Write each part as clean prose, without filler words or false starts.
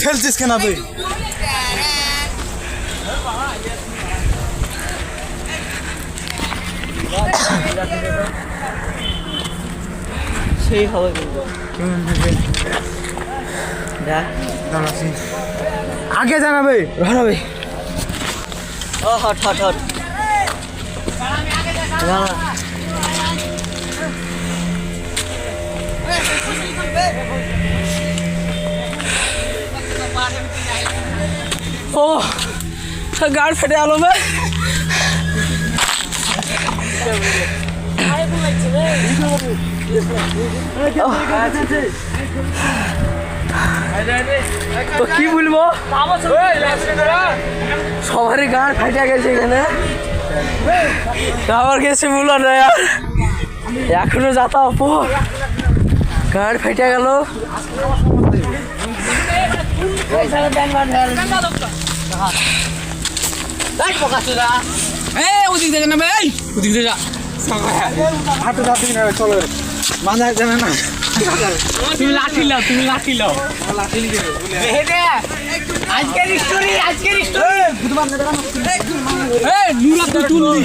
ঠেলছিস কেন তুই? সেই হবে কিন্তু আগে জানাবে জানাবে ও হট হট হট না ও গাড় ফেটে আলো ভাই তো কি বলবো সবারই গাড় ফাটিয়া গেছে এখানে আমার গেছে বলো না এখনো যাতা অপো গাড় ফেটে গেল ওদিক দেখে না ভাই ওদিক দেখে হাঁটু যাচ্ছি না চলো মাঝে জানে না তুমি লাঠি লাও আজকের স্টোরি নুরা তো তুললি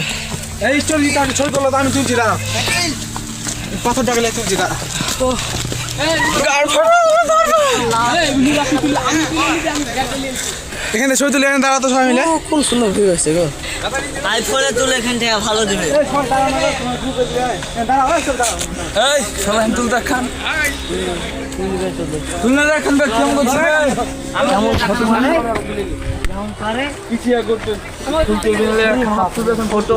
এই স্টোরি আমি ছবি তোলো আমি তুলছি দাঁড়া পাথর টাকলে তুলছি দাঁড়া এখানে ছবি তুলে এখানে দাঁড়াতো সবাই মিলে খুব সুন্দর ভিউ হয়েছে গো আইফোনে তুলে এখান থেকে ভালো দিবে এই সবাই তুল দেখান তুলনা দেখান কেমন করছে কেমন ফটো মানে পিছিয়ে করতে তুলতে গেলে এখন হাত তুলে ফটো